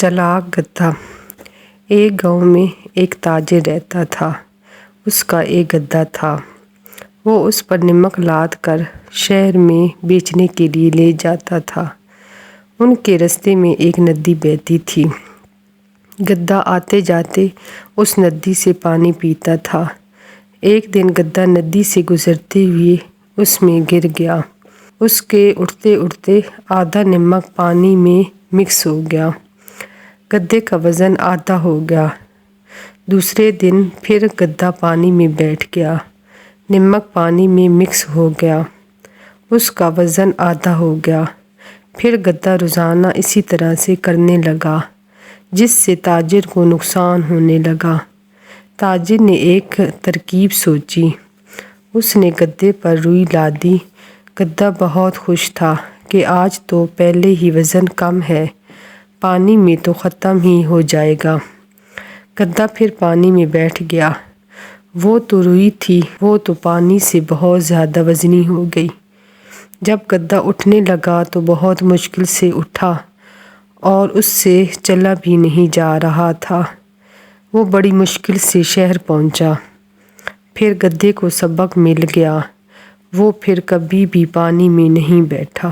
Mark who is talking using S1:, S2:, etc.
S1: چلاک گدھا۔ ایک گاؤں میں ایک تاجر رہتا تھا۔ اس کا ایک گدھا تھا۔ وہ اس پر نمک لاد کر شہر میں بیچنے کے لیے لے جاتا تھا۔ ان کے راستے میں ایک ندی بہتی تھی۔ گدھا آتے جاتے اس ندی سے پانی پیتا تھا۔ ایک دن گدھا ندی سے گزرتے ہوئے اس میں گر گیا۔ اس کے اٹھتے اٹھتے آدھا نمک پانی میں مکس ہو گیا۔ گدھے کا وزن آدھا ہو گیا۔ دوسرے دن پھر گدھا پانی میں بیٹھ گیا۔ نمک پانی میں مکس ہو گیا۔ اس کا وزن آدھا ہو گیا۔ پھر گدھا روزانہ اسی طرح سے کرنے لگا، جس سے تاجر کو نقصان ہونے لگا۔ تاجر نے ایک ترکیب سوچی۔ اس نے گدھے پر روئی لادی۔ گدھا بہت خوش تھا کہ آج تو پہلے ہی وزن کم ہے، پانی میں تو ختم ہی ہو جائے گا۔ گدھا پھر پانی میں بیٹھ گیا۔ وہ تو روئی تھی، وہ تو پانی سے بہت زیادہ وزنی ہو گئی۔ جب گدھا اٹھنے لگا تو بہت مشکل سے اٹھا اور اس سے چلا بھی نہیں جا رہا تھا۔ وہ بڑی مشکل سے شہر پہنچا۔ پھر گدھے کو سبق مل گیا۔ وہ پھر کبھی بھی پانی میں نہیں بیٹھا۔